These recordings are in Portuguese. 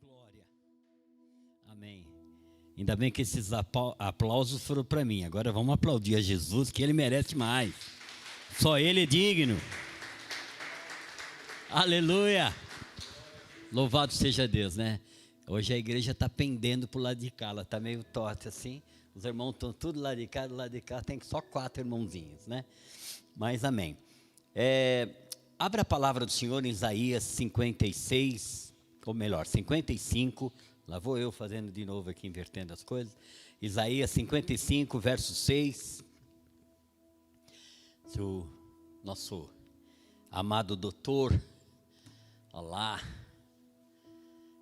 glória. Amém. Ainda bem que esses aplausos foram para mim. Agora vamos aplaudir a Jesus, que Ele merece mais. Só Ele é digno. Aleluia. Louvado seja Deus, né? Hoje a igreja está pendendo para o lado de cá. Ela está meio torta assim. Os irmãos estão tudo lá de cá. Do lado de cá tem só 4 irmãozinhos, né? Mas amém. Abra a palavra do Senhor em Isaías 56, ou melhor, 55. Lá vou eu fazendo de novo aqui, invertendo as coisas. Isaías 55, verso 6. Se o nosso amado doutor, olá.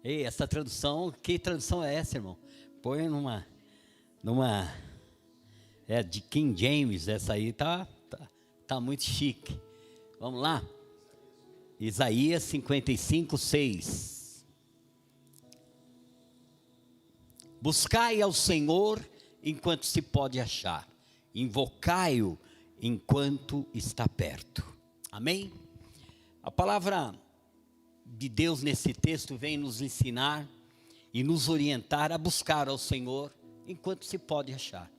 Ei, essa tradução, que tradução é essa, irmão? Põe numa de King James, essa aí tá muito chique. Vamos lá? Isaías 55, 6. Buscai ao Senhor enquanto se pode achar, invocai-o enquanto está perto. Amém? A palavra de Deus nesse texto vem nos ensinar e nos orientar a buscar ao Senhor enquanto se pode achar.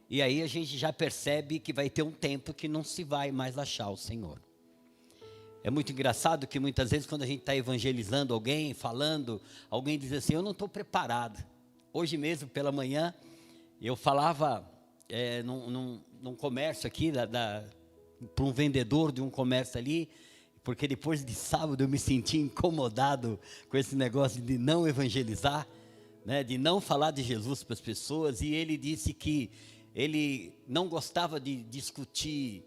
E aí a gente já percebe que vai ter um tempo que não se vai mais achar o Senhor. É muito engraçado que muitas vezes quando a gente está evangelizando alguém, falando, alguém diz assim, eu não estou preparado. Hoje mesmo pela manhã, eu falava num comércio aqui, para um vendedor de um comércio ali, porque depois de sábado eu me senti incomodado com esse negócio de não evangelizar, né, de não falar de Jesus para as pessoas, e ele disse que ele não gostava de discutir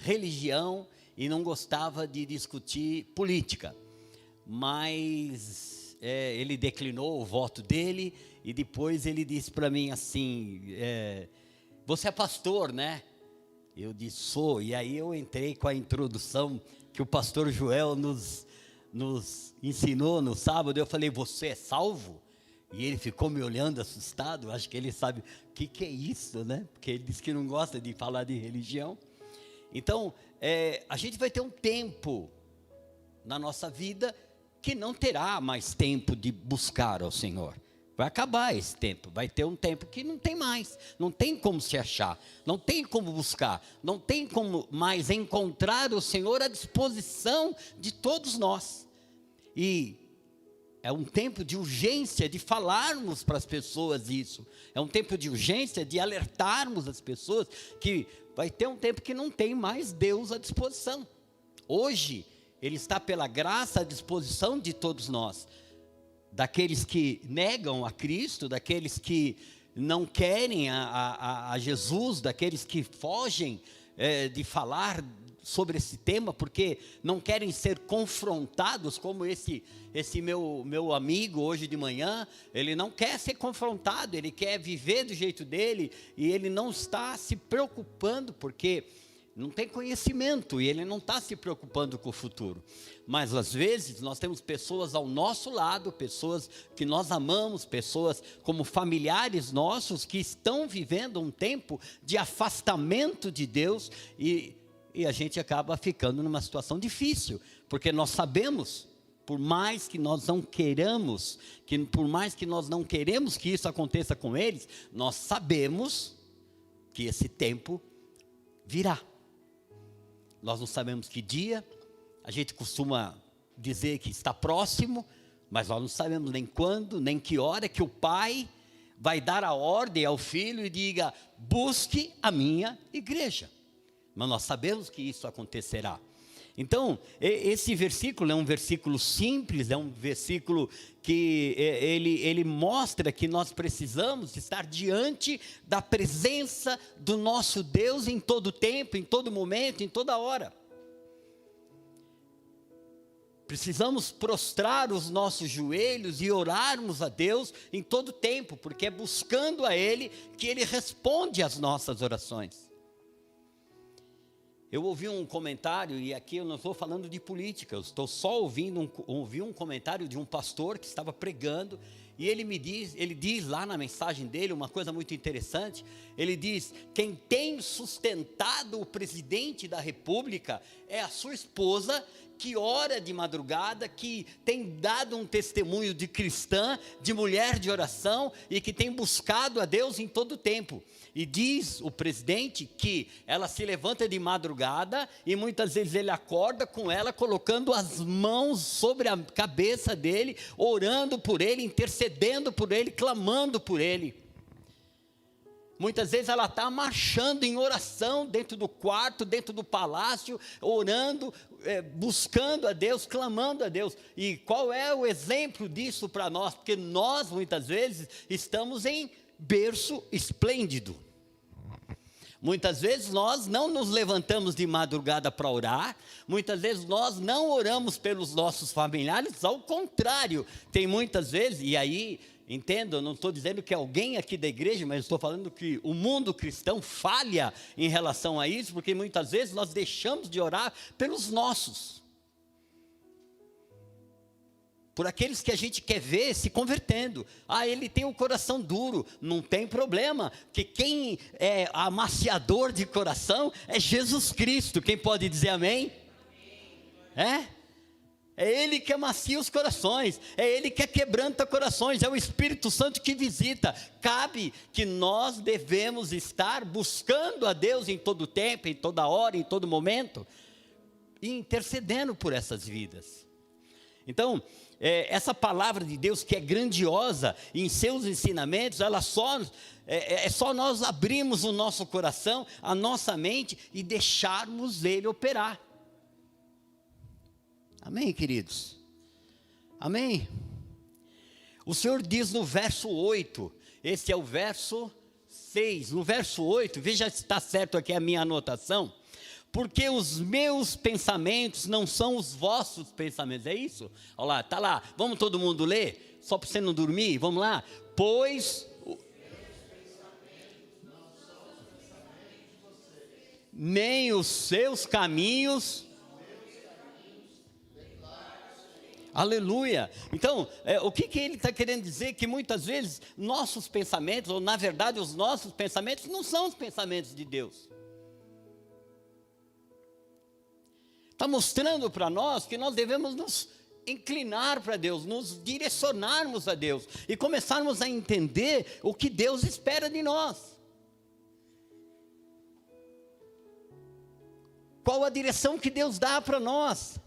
religião, e não gostava de discutir política, mas ele declinou o voto dele, e depois ele disse para mim assim, você é pastor, né? Eu disse, sou, e aí eu entrei com a introdução que o pastor Joel nos ensinou no sábado. Eu falei, você é salvo? E ele ficou me olhando assustado, acho que ele sabe o que é isso, né? Porque ele disse que não gosta de falar de religião. Então, a gente vai ter um tempo na nossa vida que não terá mais tempo de buscar ao Senhor. Vai acabar esse tempo, vai ter um tempo que não tem mais, não tem como se achar, não tem como buscar, não tem como mais encontrar o Senhor à disposição de todos nós. E é um tempo de urgência de falarmos para as pessoas isso, é um tempo de urgência de alertarmos as pessoas que vai ter um tempo que não tem mais Deus à disposição. Hoje, Ele está pela graça à disposição de todos nós. Daqueles que negam a Cristo, daqueles que não querem a Jesus, daqueles que fogem de falar sobre esse tema, porque não querem ser confrontados, como esse meu amigo hoje de manhã. Ele não quer ser confrontado, ele quer viver do jeito dele, e ele não está se preocupando, porque não tem conhecimento, e ele não está se preocupando com o futuro. Mas às vezes nós temos pessoas ao nosso lado, pessoas que nós amamos, pessoas como familiares nossos, que estão vivendo um tempo de afastamento de Deus, e a gente acaba ficando numa situação difícil, porque nós sabemos, por mais que nós não queiramos, por mais que nós não queremos que isso aconteça com eles, nós sabemos que esse tempo virá. Nós não sabemos que dia, a gente costuma dizer que está próximo, mas nós não sabemos nem quando, nem que hora que o pai vai dar a ordem ao filho e diga, busque a minha igreja. Mas nós sabemos que isso acontecerá. Então, esse versículo é um versículo simples, é um versículo que ele mostra que nós precisamos estar diante da presença do nosso Deus em todo tempo, em todo momento, em toda hora. Precisamos prostrar os nossos joelhos e orarmos a Deus em todo tempo, porque é buscando a Ele que Ele responde às nossas orações. Eu ouvi um comentário, e aqui eu não estou falando de política, eu estou só ouvi um comentário de um pastor que estava pregando, E ele diz lá na mensagem dele uma coisa muito interessante. Ele diz: quem tem sustentado o presidente da República é a sua esposa, que ora de madrugada, que tem dado um testemunho de cristã, de mulher de oração, e que tem buscado a Deus em todo o tempo. E diz o presidente que ela se levanta de madrugada, e muitas vezes ele acorda com ela, colocando as mãos sobre a cabeça dele, orando por ele, intercedendo por ele, clamando por ele. Muitas vezes ela está marchando em oração dentro do quarto, dentro do palácio, orando, buscando a Deus, clamando a Deus. E qual é o exemplo disso para nós? Porque nós, muitas vezes, estamos em berço esplêndido. Muitas vezes nós não nos levantamos de madrugada para orar, muitas vezes nós não oramos pelos nossos familiares, ao contrário, tem muitas vezes, e aí, entenda, eu não estou dizendo que alguém aqui da igreja, mas estou falando que o mundo cristão falha em relação a isso, porque muitas vezes nós deixamos de orar pelos nossos, por aqueles que a gente quer ver se convertendo. Ele tem um coração duro, não tem problema, porque quem é amaciador de coração é Jesus Cristo. Quem pode dizer amém? É Ele que amacia os corações, é Ele que quebranta corações, é o Espírito Santo que visita. Cabe que nós devemos estar buscando a Deus em todo tempo, em toda hora, em todo momento, e intercedendo por essas vidas. Então, essa palavra de Deus, que é grandiosa em seus ensinamentos, ela é só nós abrirmos o nosso coração, a nossa mente, e deixarmos Ele operar. Amém, queridos? Amém? O Senhor diz no verso 8, esse é o verso 6, no verso 8, veja se está certo aqui a minha anotação: porque os meus pensamentos não são os vossos pensamentos. É isso? Olha lá, está lá. Vamos todo mundo ler? Só para você não dormir? Vamos lá. Pois nem os seus caminhos. Aleluia. Então, o que ele está querendo dizer? Que muitas vezes nossos pensamentos, ou na verdade os nossos pensamentos, não são os pensamentos de Deus. Está mostrando para nós que nós devemos nos inclinar para Deus, nos direcionarmos a Deus e começarmos a entender o que Deus espera de nós. Qual a direção que Deus dá para nós?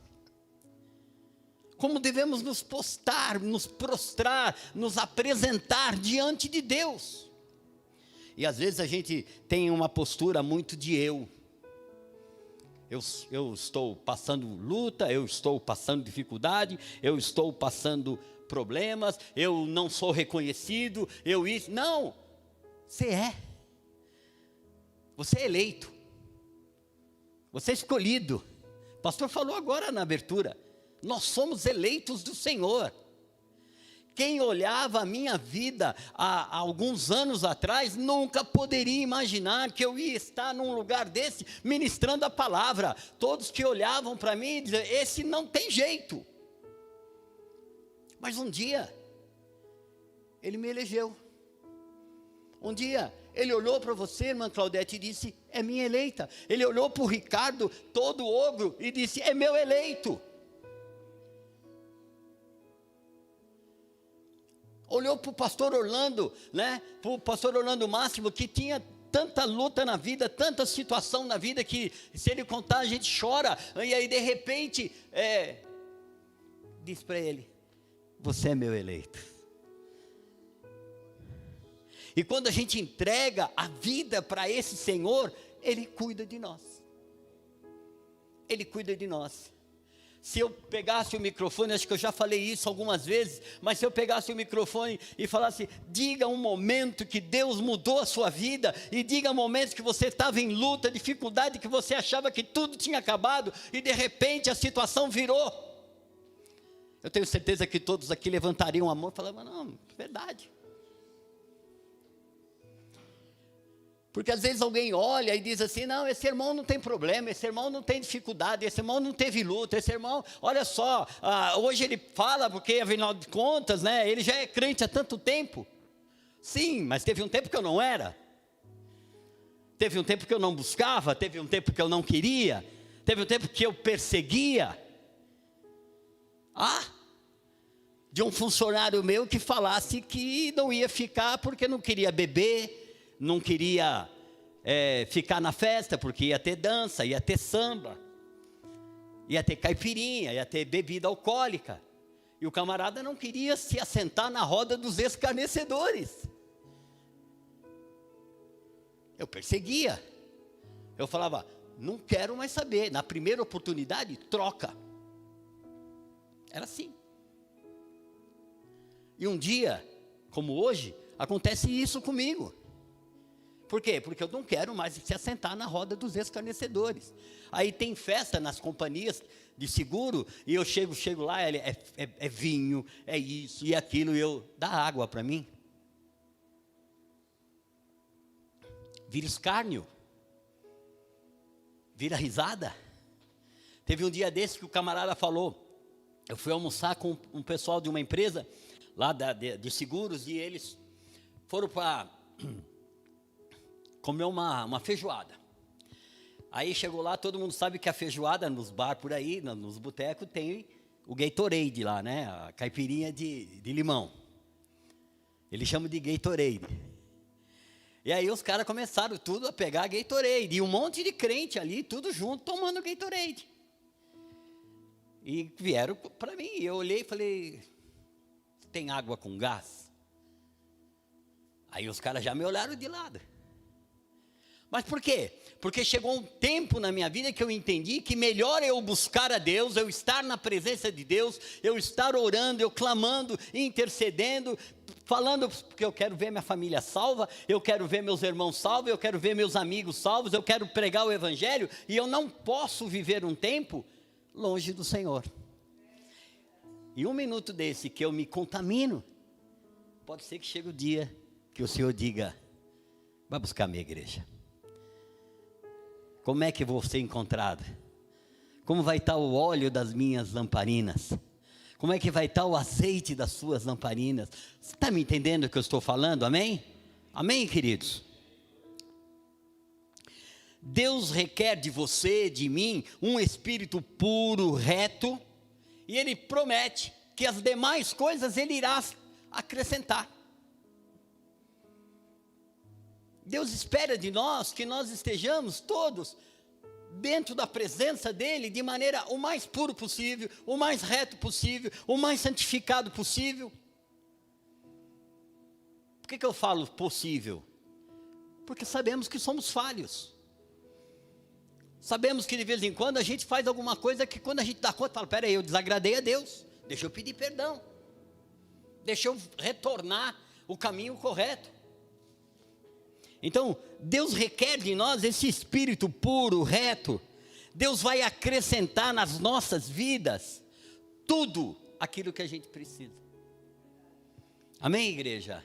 Como devemos nos prostrar, nos apresentar diante de Deus. E às vezes a gente tem uma postura muito de eu. Eu estou passando luta, eu estou passando dificuldade, eu estou passando problemas, eu não sou reconhecido, Não, você é. Você é eleito. Você é escolhido. O pastor falou agora na abertura. Nós somos eleitos do Senhor. Quem olhava a minha vida há alguns anos atrás, nunca poderia imaginar que eu ia estar num lugar desse, ministrando a palavra. Todos que olhavam para mim diziam: esse não tem jeito. Mas um dia, Ele me elegeu. Um dia, Ele olhou para você, irmã Claudete, e disse: é minha eleita. Ele olhou para o Ricardo, todo ogro, e disse: é meu eleito. Olhou para o pastor Orlando, para o pastor Orlando Máximo, que tinha tanta luta na vida, tanta situação na vida, que se ele contar a gente chora, e aí de repente, diz para ele: você é meu eleito. E quando a gente entrega a vida para esse Senhor, Ele cuida de nós. Ele cuida de nós. Se eu pegasse o microfone, acho que eu já falei isso algumas vezes, mas se eu pegasse o microfone e falasse: diga um momento que Deus mudou a sua vida, e diga momentos que você estava em luta, dificuldade, que você achava que tudo tinha acabado, e de repente a situação virou. Eu tenho certeza que todos aqui levantariam a mão e falariam: não, verdade. Porque às vezes alguém olha e diz assim, não, esse irmão não tem problema, esse irmão não tem dificuldade, esse irmão não teve luta, esse irmão, olha só, hoje ele fala porque, afinal de contas, né, ele já é crente há tanto tempo. Sim, mas teve um tempo que eu não era. Teve um tempo que eu não buscava, teve um tempo que eu não queria, teve um tempo que eu perseguia. De um funcionário meu que falasse que não ia ficar porque não queria beber, não queria ficar na festa, porque ia ter dança, ia ter samba, ia ter caipirinha, ia ter bebida alcoólica. E o camarada não queria se assentar na roda dos escarnecedores. Eu perseguia. Eu falava, não quero mais saber. Na primeira oportunidade, troca. Era assim. E um dia, como hoje, acontece isso comigo. Por quê? Porque eu não quero mais se assentar na roda dos escarnecedores. Aí tem festa nas companhias de seguro, e eu chego lá, é vinho, é isso e aquilo, e dá água para mim. Vira escárnio. Vira risada. Teve um dia desse que o camarada falou, eu fui almoçar com um pessoal de uma empresa, lá de seguros, e eles foram para comer uma feijoada. Aí chegou lá, todo mundo sabe que a feijoada nos bar por aí, nos botecos, tem o Gatorade lá, né? A caipirinha de limão. Eles chamam de Gatorade. E aí os caras começaram tudo a pegar Gatorade. E um monte de crente ali, tudo junto, tomando Gatorade. E vieram para mim. Eu olhei e falei, tem água com gás? Aí os caras já me olharam de lado. Mas por quê? Porque chegou um tempo na minha vida que eu entendi que melhor eu buscar a Deus, eu estar na presença de Deus, eu estar orando, eu clamando, intercedendo, falando, porque eu quero ver minha família salva, eu quero ver meus irmãos salvos, eu quero ver meus amigos salvos, eu quero pregar o Evangelho, e eu não posso viver um tempo longe do Senhor. E um minuto desse que eu me contamino, pode ser que chegue o dia que o Senhor diga, vai buscar a minha igreja. Como é que vou ser encontrado? Como vai estar o óleo das minhas lamparinas? Como é que vai estar o azeite das suas lamparinas? Você está me entendendo o que eu estou falando? Amém? Amém, queridos? Deus requer de você, de mim, um espírito puro, reto, e Ele promete que as demais coisas Ele irá acrescentar. Deus espera de nós que nós estejamos todos dentro da presença dEle de maneira o mais puro possível, o mais reto possível, o mais santificado possível. Por que eu falo possível? Porque sabemos que somos falhos. Sabemos que de vez em quando a gente faz alguma coisa que quando a gente dá conta, fala, peraí, eu desagradei a Deus, deixa eu pedir perdão, deixa eu retornar o caminho correto. Então, Deus requer de nós esse espírito puro, reto. Deus vai acrescentar nas nossas vidas tudo aquilo que a gente precisa. Amém, igreja?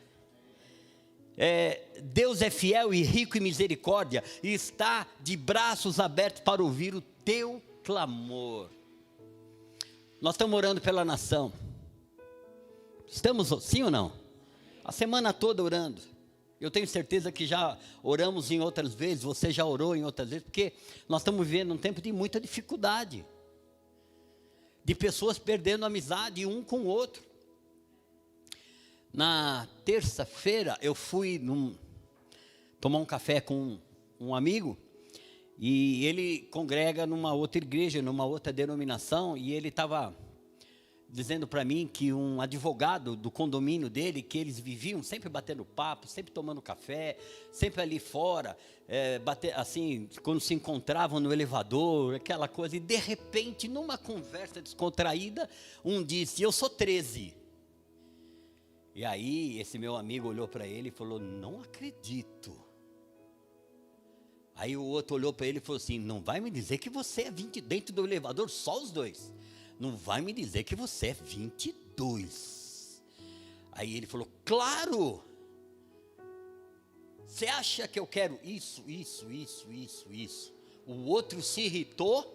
Deus é fiel e rico em misericórdia e está de braços abertos para ouvir o teu clamor. Nós estamos orando pela nação. Estamos, sim ou não? A semana toda orando. Eu tenho certeza que já oramos em outras vezes, você já orou em outras vezes, porque nós estamos vivendo um tempo de muita dificuldade, de pessoas perdendo amizade um com o outro. Na terça-feira eu fui tomar um café com um amigo, e ele congrega numa outra igreja, numa outra denominação, e ele estava dizendo para mim que um advogado do condomínio dele, que eles viviam sempre batendo papo, sempre tomando café, sempre ali fora, assim, quando se encontravam no elevador, aquela coisa, e de repente, numa conversa descontraída, um disse, eu sou 13. E aí, esse meu amigo olhou para ele e falou, não acredito. Aí o outro olhou para ele e falou assim, não vai me dizer que você é 20 dentro do elevador, só os dois. Não vai me dizer que você é 22. Aí ele falou, claro. Você acha que eu quero isso? O outro se irritou,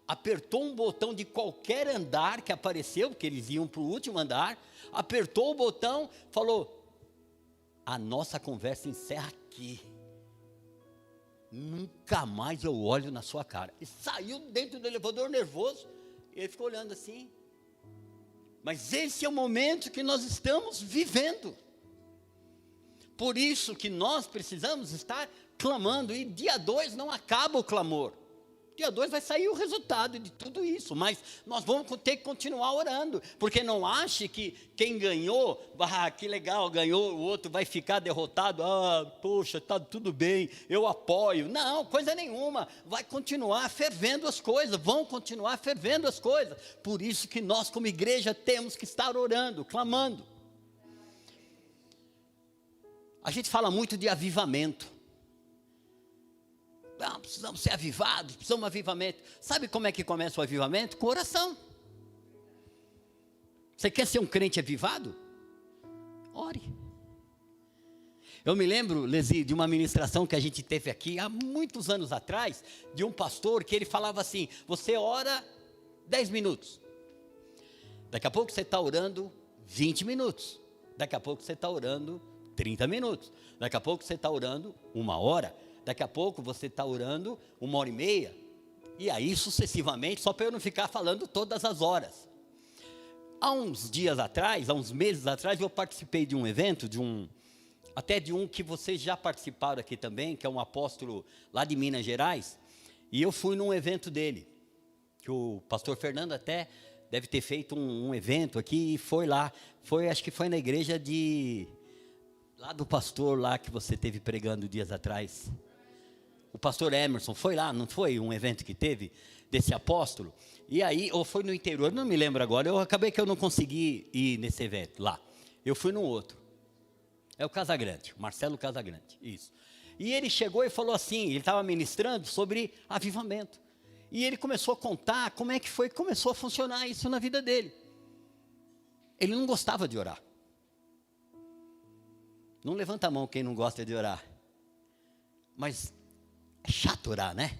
apertou um botão de qualquer andar que apareceu, porque eles iam para o último andar, apertou o botão, falou: a nossa conversa encerra aqui. Nunca mais eu olho na sua cara. E saiu dentro do elevador nervoso, e ele ficou olhando assim. Mas esse é o momento que nós estamos vivendo. Por isso que nós precisamos estar clamando, e dia 2 não acaba o clamor. Dia 2 vai sair o resultado de tudo isso, mas nós vamos ter que continuar orando, porque não ache que quem ganhou, que legal, ganhou, o outro vai ficar derrotado, poxa, está tudo bem, eu apoio. Não, coisa nenhuma, vai continuar fervendo as coisas, vão continuar fervendo as coisas. Por isso que nós como igreja temos que estar orando, clamando. A gente fala muito de avivamento. Não, precisamos ser avivados, precisamos de um avivamento. Sabe como é que começa o avivamento? Com oração. Você quer ser um crente avivado? Ore. Eu me lembro, Lesi, de uma ministração que a gente teve aqui há muitos anos atrás, de um pastor que ele falava assim: você ora 10 minutos. Daqui a pouco você está orando 20 minutos. Daqui a pouco você está orando 30 minutos. Daqui a pouco você está orando 1 hora. Daqui a pouco você está orando 1h30. E aí sucessivamente, só para eu não ficar falando todas as horas. Há uns dias atrás, há uns meses atrás, eu participei de um evento, até de um que vocês já participaram aqui também, que é um apóstolo lá de Minas Gerais. E eu fui num evento dele, que o pastor Fernando até deve ter feito um evento aqui, e foi lá. Acho que foi na igreja lá do pastor lá que você teve pregando dias atrás. O pastor Emerson, foi lá, não foi um evento que teve desse apóstolo? E aí, ou foi no interior, não me lembro agora, acabei que eu não consegui ir nesse evento lá. Eu fui num outro. É o Casagrande, Marcelo Casagrande, isso. E ele chegou e falou assim, ele estava ministrando sobre avivamento. E ele começou a contar como é que foi que começou a funcionar isso na vida dele. Ele não gostava de orar. Não levanta a mão quem não gosta de orar. Mas é chato orar, né?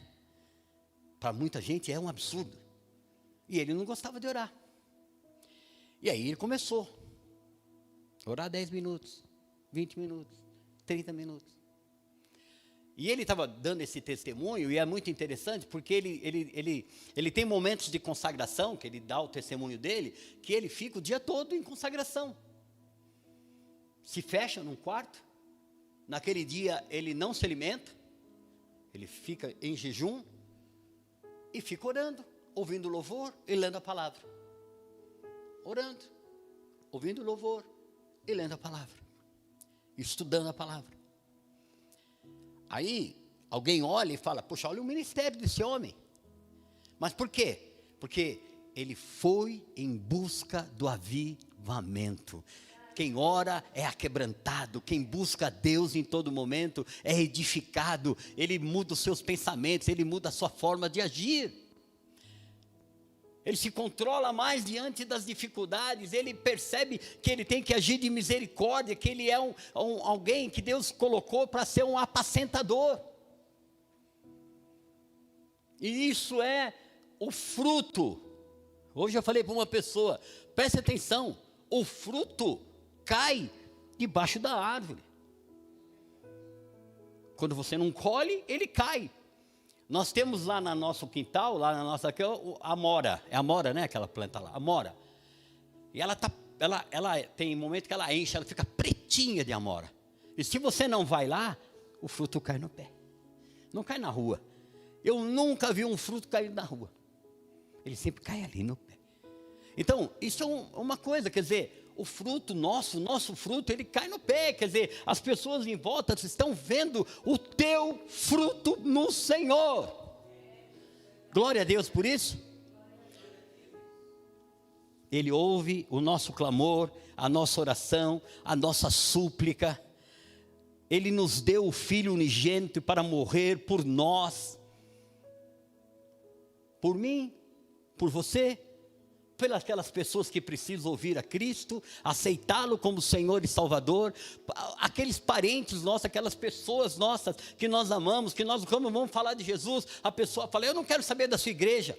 Para muita gente é um absurdo. E ele não gostava de orar. E aí ele começou a orar 10 minutos, 20 minutos, 30 minutos. E ele estava dando esse testemunho, e é muito interessante, porque ele tem momentos de consagração, que ele dá o testemunho dele, que ele fica o dia todo em consagração. Se fecha num quarto, naquele dia ele não se alimenta, ele fica em jejum e fica orando, ouvindo louvor e lendo a palavra. Orando, ouvindo louvor e lendo a palavra, estudando a palavra. Aí alguém olha e fala: poxa, olha o ministério desse homem. Mas por quê? Porque ele foi em busca do avivamento. Quem ora é aquebrantado, quem busca a Deus em todo momento é edificado, ele muda os seus pensamentos, ele muda a sua forma de agir. Ele se controla mais diante das dificuldades, ele percebe que ele tem que agir de misericórdia, que ele é alguém que Deus colocou para ser um apacentador. E isso é o fruto. Hoje eu falei para uma pessoa, preste atenção, o fruto cai debaixo da árvore. Quando você não colhe, ele cai. Nós temos lá no nosso quintal, lá na nossa amora. É amora, né? Aquela planta lá, amora. E ela tem momento que ela enche, ela fica pretinha de amora. E se você não vai lá, o fruto cai no pé. Não cai na rua. Eu nunca vi um fruto cair na rua. Ele sempre cai ali no pé. Então, isso é uma coisa, quer dizer, o fruto nosso fruto, ele cai no pé, quer dizer, as pessoas em volta estão vendo o teu fruto no Senhor. Glória a Deus por isso. Ele ouve o nosso clamor, a nossa oração, a nossa súplica. Ele nos deu o Filho unigênito para morrer por nós, por mim, por você, pelas aquelas pessoas que precisam ouvir a Cristo, aceitá-lo como Senhor e Salvador, aqueles parentes nossos, aquelas pessoas nossas que nós amamos, que nós vamos falar de Jesus, a pessoa fala: eu não quero saber da sua igreja,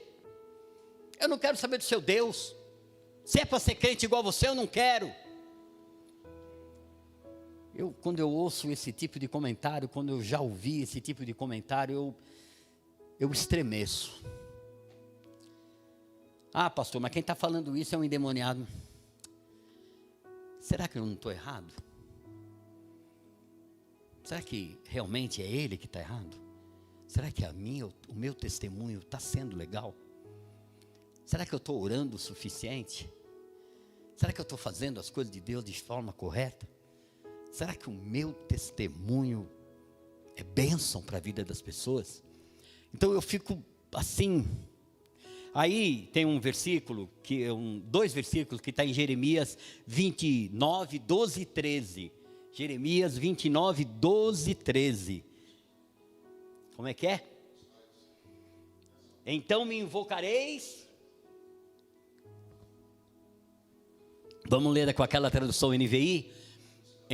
eu não quero saber do seu Deus, se é para ser crente igual você, eu não quero. Quando eu ouço esse tipo de comentário, quando eu já ouvi esse tipo de comentário, eu estremeço. Ah, pastor, mas quem está falando isso é um endemoniado. Será que eu não estou errado? Será que realmente é ele que está errado? Será que o meu testemunho está sendo legal? Será que eu estou orando o suficiente? Será que eu estou fazendo as coisas de Deus de forma correta? Será que o meu testemunho é bênção para a vida das pessoas? Então eu fico assim. Aí tem um versículo, dois versículos que está em Jeremias 29, 12 e 13. Jeremias 29, 12 e 13. Como é que é? Então me invocareis. Vamos ler com aquela tradução NVI.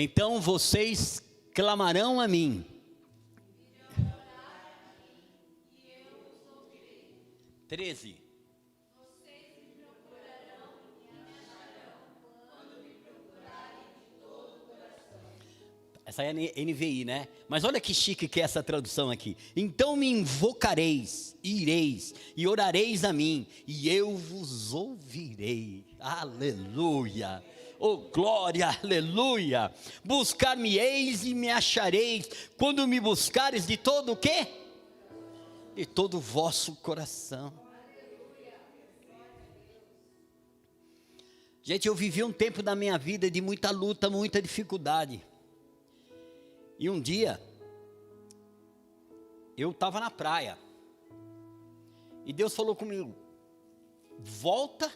Então vocês clamarão a mim. 13. Vocês me procurarão e me acharão, quando me procurarem de todo o coração. Essa é a NVI, né? Mas olha que chique que é essa tradução aqui. Então me invocareis, ireis e orareis a mim, e eu vos ouvirei. Aleluia! Oh, glória, aleluia. Buscar-me-eis e me achareis, quando me buscares de todo o quê? De todo o vosso coração. Gente, eu vivi um tempo da minha vida de muita luta, muita dificuldade. E um dia, eu estava na praia. E Deus falou comigo: volta.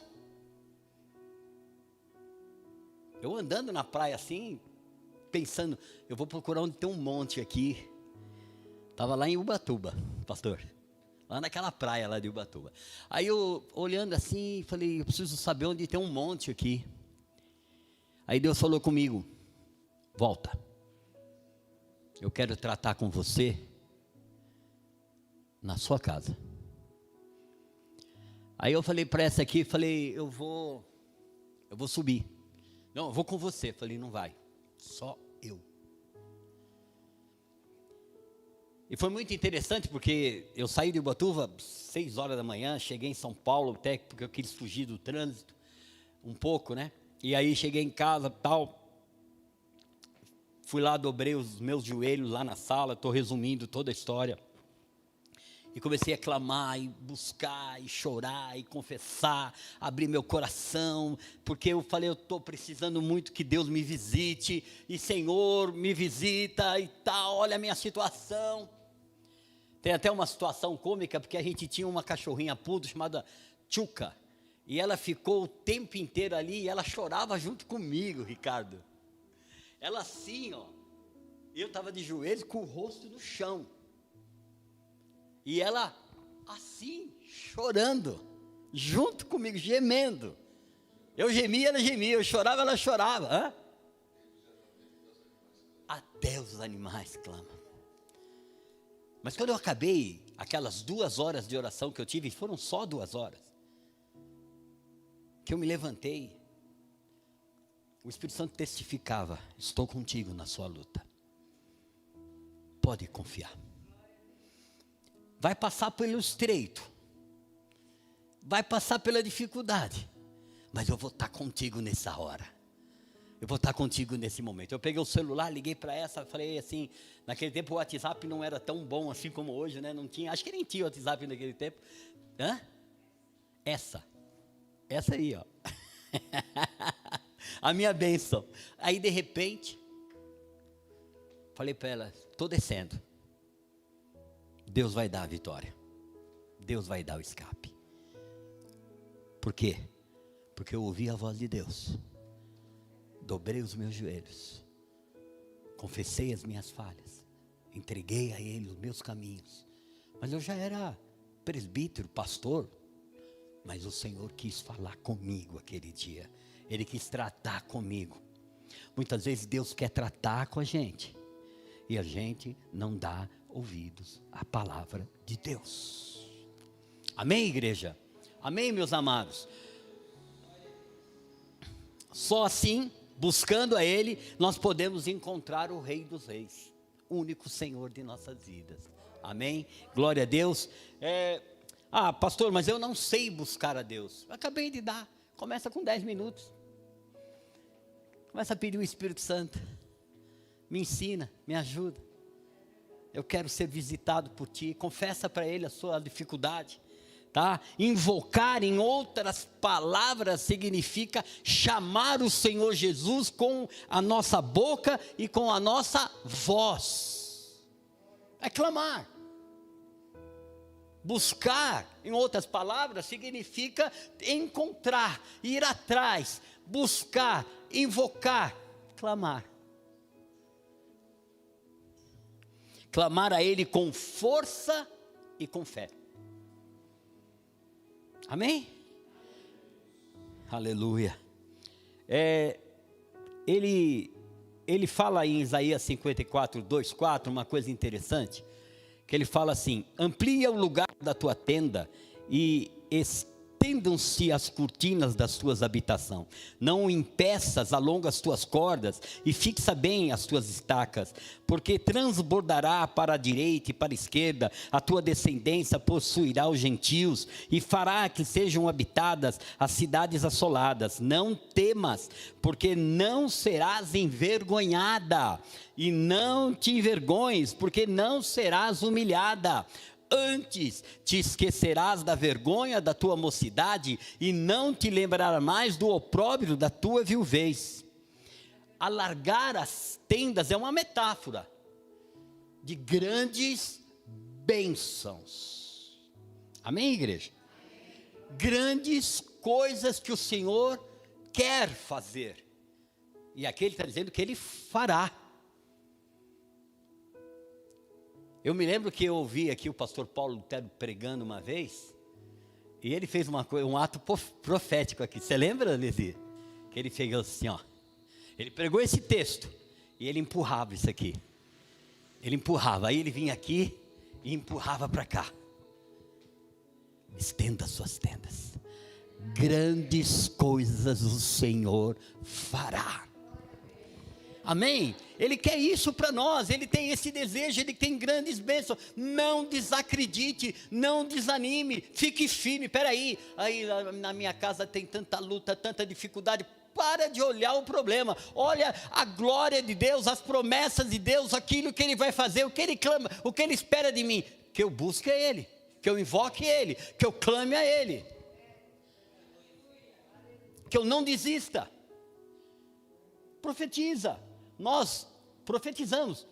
Eu andando na praia assim, pensando, eu vou procurar onde tem um monte aqui. Estava lá em Ubatuba, pastor. Lá naquela praia lá de Ubatuba. Aí eu, olhando assim, falei: eu preciso saber onde tem um monte aqui. Aí Deus falou comigo: volta. Eu quero tratar com você na sua casa. Aí eu falei para essa aqui, falei: eu vou subir. Não, eu vou com você. Falei: não vai, só eu. E foi muito interessante porque eu saí de Ubatuba 6 horas da manhã, cheguei em São Paulo até porque eu quis fugir do trânsito um pouco, né? E aí cheguei em casa, tal. Fui lá, dobrei os meus joelhos lá na sala, estou resumindo toda a história. E comecei a clamar, e buscar, e chorar, e confessar, abrir meu coração, porque eu falei: eu estou precisando muito que Deus me visite, e Senhor, me visita e tal, olha a minha situação. Tem até uma situação cômica, porque a gente tinha uma cachorrinha poodle chamada Tchuca, e ela ficou o tempo inteiro ali, e ela chorava junto comigo, Ricardo. Ela assim, ó, eu estava de joelhos com o rosto no chão. E ela assim, chorando, junto comigo, gemendo. Eu gemia, ela gemia, eu chorava, ela chorava. Hã? Até os animais clamam. Mas quando eu acabei aquelas 2 horas de oração que eu tive, foram só 2 horas, que eu me levantei, o Espírito Santo testificava: estou contigo na sua luta. Pode confiar. Vai passar pelo estreito, vai passar pela dificuldade, mas eu vou estar contigo nessa hora. Eu vou estar contigo nesse momento. Eu peguei o celular, liguei para essa, falei assim, naquele tempo o WhatsApp não era tão bom assim como hoje, né? Não tinha, acho que nem tinha WhatsApp naquele tempo. Hã? Essa aí, ó. A minha bênção. Aí de repente, falei para ela: estou descendo. Deus vai dar a vitória. Deus vai dar o escape. Por quê? Porque eu ouvi a voz de Deus. Dobrei os meus joelhos. Confessei as minhas falhas. Entreguei a Ele os meus caminhos. Mas eu já era presbítero, pastor. Mas o Senhor quis falar comigo aquele dia. Ele quis tratar comigo. Muitas vezes Deus quer tratar com a gente. E a gente não dá ouvidos à palavra de Deus. Amém, igreja? Amém, meus amados? Só assim, buscando a Ele, nós podemos encontrar o Rei dos Reis, o único Senhor de nossas vidas. Amém? Glória a Deus. Pastor, mas eu não sei buscar a Deus. Eu acabei de dar. Começa com 10 minutos. Começa a pedir o Espírito Santo. Me ensina, me ajuda. Eu quero ser visitado por Ti. Confessa para Ele a sua dificuldade. Tá? Invocar, em outras palavras, significa chamar o Senhor Jesus com a nossa boca e com a nossa voz. É clamar. Buscar, em outras palavras, significa encontrar, ir atrás, buscar, invocar, clamar. Clamar a Ele com força e com fé. Amém? Aleluia. Ele fala em Isaías 54, 2, 4, uma coisa interessante, que ele fala assim: amplia o lugar da tua tenda e estendam-se as cortinas das tuas habitações. Não impeças, alonga as tuas cordas e fixa bem as tuas estacas, porque transbordará para a direita e para a esquerda, a tua descendência possuirá os gentios e fará que sejam habitadas as cidades assoladas. Não temas, porque não serás envergonhada, e não te envergonhes, porque não serás humilhada. Antes te esquecerás da vergonha da tua mocidade e não te lembrarás mais do opróbrio da tua viuvez. Alargar as tendas é uma metáfora de grandes bênçãos. Amém, igreja? Grandes coisas que o Senhor quer fazer. E aqui ele está dizendo que Ele fará. Eu me lembro que eu ouvi aqui o pastor Paulo Lutero pregando uma vez, e ele fez um ato profético aqui. Você lembra, Lizzie? Que ele fez assim, ó. Ele pregou esse texto, e ele empurrava isso aqui. Ele empurrava, aí ele vinha aqui e empurrava para cá. Estenda suas tendas. Grandes coisas o Senhor fará. Amém? Ele quer isso para nós, Ele tem esse desejo, Ele tem grandes bênçãos. Não desacredite, não desanime, fique firme. Aí na minha casa tem tanta luta, tanta dificuldade. Para de olhar o problema, olha a glória de Deus, as promessas de Deus, aquilo que Ele vai fazer, o que Ele clama, o que Ele espera de mim. Que eu busque a Ele, que eu invoque Ele, que eu clame a Ele, que eu não desista. Profetiza. Nós profetizamos,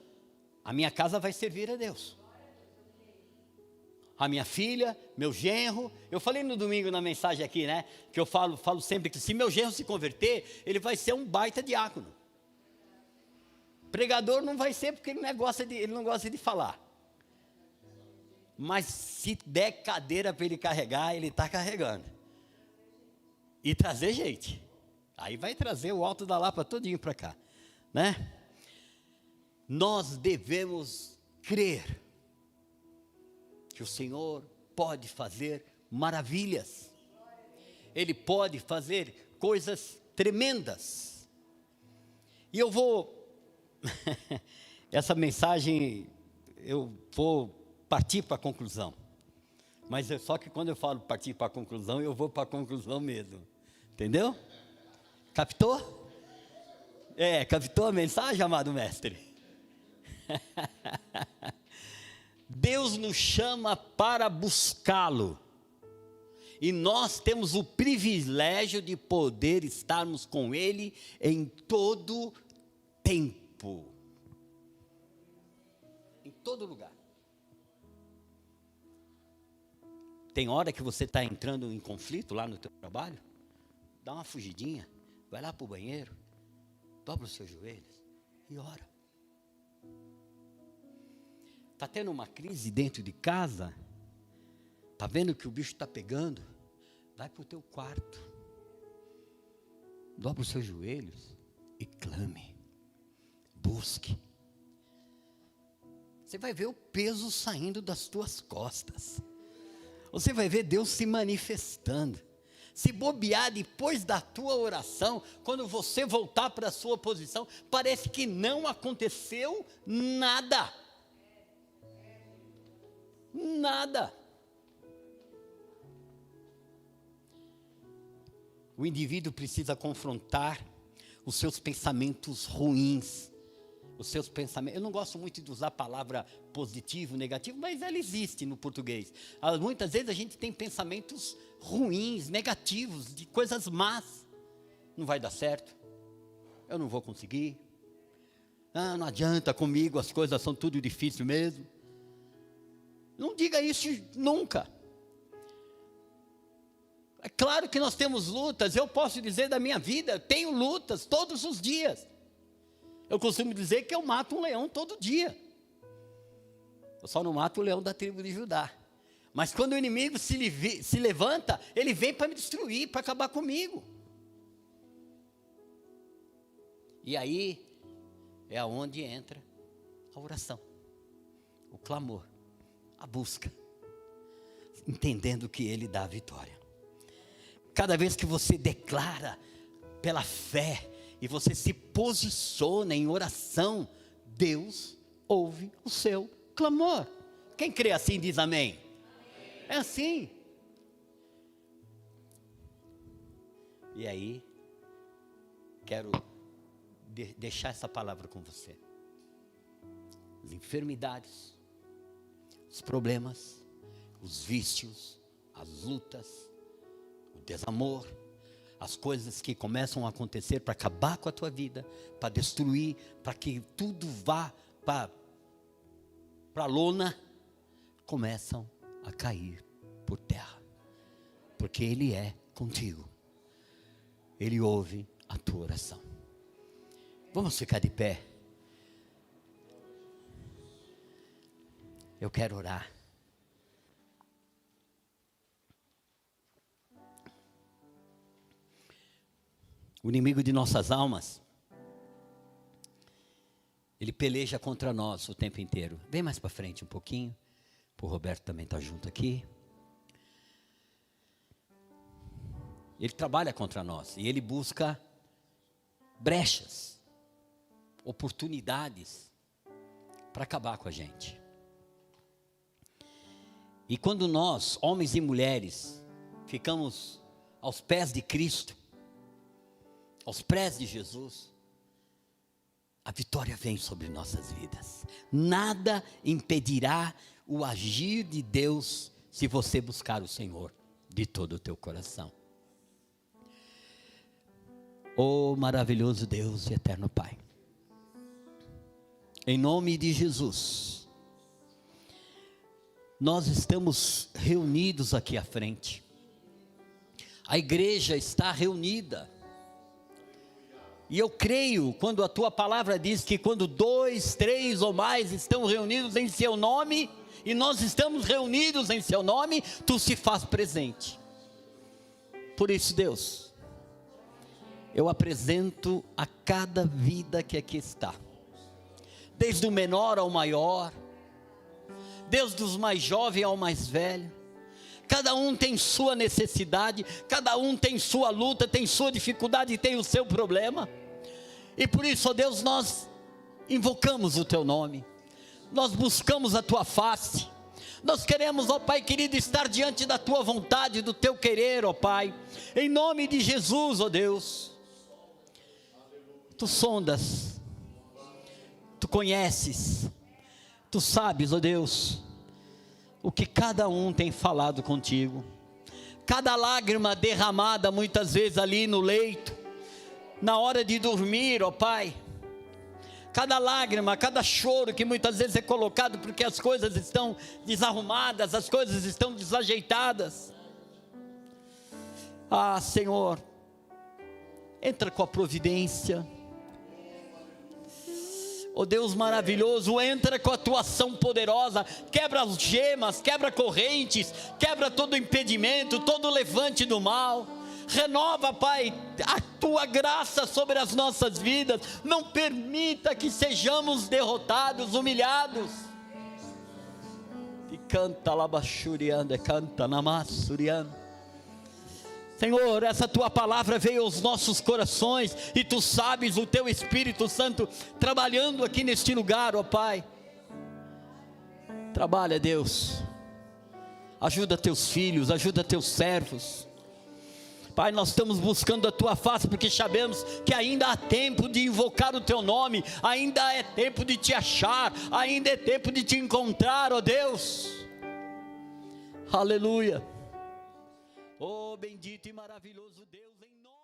a minha casa vai servir a Deus, a minha filha, meu genro. Eu falei no domingo na mensagem aqui, né, que eu falo sempre que se meu genro se converter, ele vai ser um baita diácono. Pregador não vai ser, porque ele não gosta de falar, mas se der cadeira para ele carregar, ele está carregando, e trazer gente, aí vai trazer o Alto da Lapa todinho para cá, né? Nós devemos crer que o Senhor pode fazer maravilhas. Ele pode fazer coisas tremendas. E eu vou essa mensagem eu vou partir para a conclusão. Mas só que quando eu falo partir para a conclusão, eu vou para a conclusão mesmo. Entendeu? Captou? Captou a mensagem, amado mestre? Deus nos chama para buscá-lo. E nós temos o privilégio de poder estarmos com Ele em todo tempo. Em todo lugar. Tem hora que você está entrando em conflito lá no teu trabalho? Dá uma fugidinha, vai lá para o banheiro, dobra os seus joelhos e ora. Está tendo uma crise dentro de casa? Está vendo que o bicho está pegando? vai para o teu quarto, dobra os seus joelhos e clame, busque. Você vai ver o peso saindo das tuas costas. Você vai ver Deus se manifestando. Se bobear depois da tua oração, quando você voltar para a sua posição, parece que não aconteceu nada. Nada. O indivíduo precisa confrontar os seus pensamentos ruins. Os seus pensamentos. Eu não gosto muito de usar a palavra positivo, negativo, mas ela existe no português. Muitas vezes a gente tem pensamentos ruins, negativos, de coisas más. Não vai dar certo. Eu não vou conseguir. Não adianta comigo, as coisas são tudo difícil mesmo. Não diga isso nunca. É claro que nós temos lutas. Eu posso dizer da minha vida, eu tenho lutas todos os dias. Eu costumo dizer que eu mato um leão todo dia. Eu só não mato o leão da tribo de Judá. Mas quando o inimigo se levanta, ele vem para me destruir, para acabar comigo. E aí é aonde entra a oração, o clamor, a busca, entendendo que Ele dá a vitória. Cada vez que você declara pela fé e você se posiciona em oração, Deus ouve o seu clamor. Quem crê assim diz amém. É assim. E aí, quero deixar essa palavra com você. As enfermidades, os problemas, os vícios, as lutas, o desamor, as coisas que começam a acontecer para acabar com a tua vida, para destruir, para que tudo vá para a lona, começam a cair por terra, porque Ele é contigo, Ele ouve a tua oração. Vamos ficar de pé. Eu quero orar. O inimigo de nossas almas, ele peleja contra nós o tempo inteiro. Vem mais para frente um pouquinho. O Roberto também está junto aqui. Ele trabalha contra nós e ele busca brechas, oportunidades para acabar com a gente. E quando nós, homens e mulheres, ficamos aos pés de Cristo, aos pés de Jesus, a vitória vem sobre nossas vidas. Nada impedirá o agir de Deus se você buscar o Senhor de todo o teu coração. Oh, maravilhoso Deus e eterno Pai, em nome de Jesus, nós estamos reunidos aqui à frente. A igreja está reunida. E eu creio quando a tua palavra diz que quando 2, 3 ou mais estão reunidos em seu nome, e nós estamos reunidos em seu nome, tu se faz presente. Por isso, Deus, eu apresento a cada vida que aqui está, desde o menor ao maior, desde os mais jovens ao mais velho. Cada um tem sua necessidade, cada um tem sua luta, tem sua dificuldade, tem o seu problema. E por isso, ó Deus, nós invocamos o teu nome, nós buscamos a tua face, nós queremos, ó Pai querido, estar diante da tua vontade, do teu querer, ó Pai, em nome de Jesus, ó Deus. Tu sondas, tu conheces, tu sabes, ó Deus, o que cada um tem falado contigo, cada lágrima derramada muitas vezes ali no leito, na hora de dormir, ó Pai, cada lágrima, cada choro que muitas vezes é colocado porque as coisas estão desarrumadas, as coisas estão desajeitadas. Ah, Senhor, entra com a providência, Oh Deus maravilhoso, entra com a tua ação poderosa, quebra as gemas, quebra correntes, quebra todo impedimento, todo levante do mal. Renova, Pai, a tua graça sobre as nossas vidas. Não permita que sejamos derrotados, humilhados. E canta labachurianda, canta namassurianda. Senhor, essa tua palavra veio aos nossos corações, e tu sabes o teu Espírito Santo trabalhando aqui neste lugar, ó Pai. Trabalha, Deus, ajuda teus filhos, ajuda teus servos. Pai, nós estamos buscando a tua face, porque sabemos que ainda há tempo de invocar o teu nome, ainda é tempo de te achar, ainda é tempo de te encontrar, ó Deus. Aleluia. Oh, bendito e maravilhoso Deus, em nome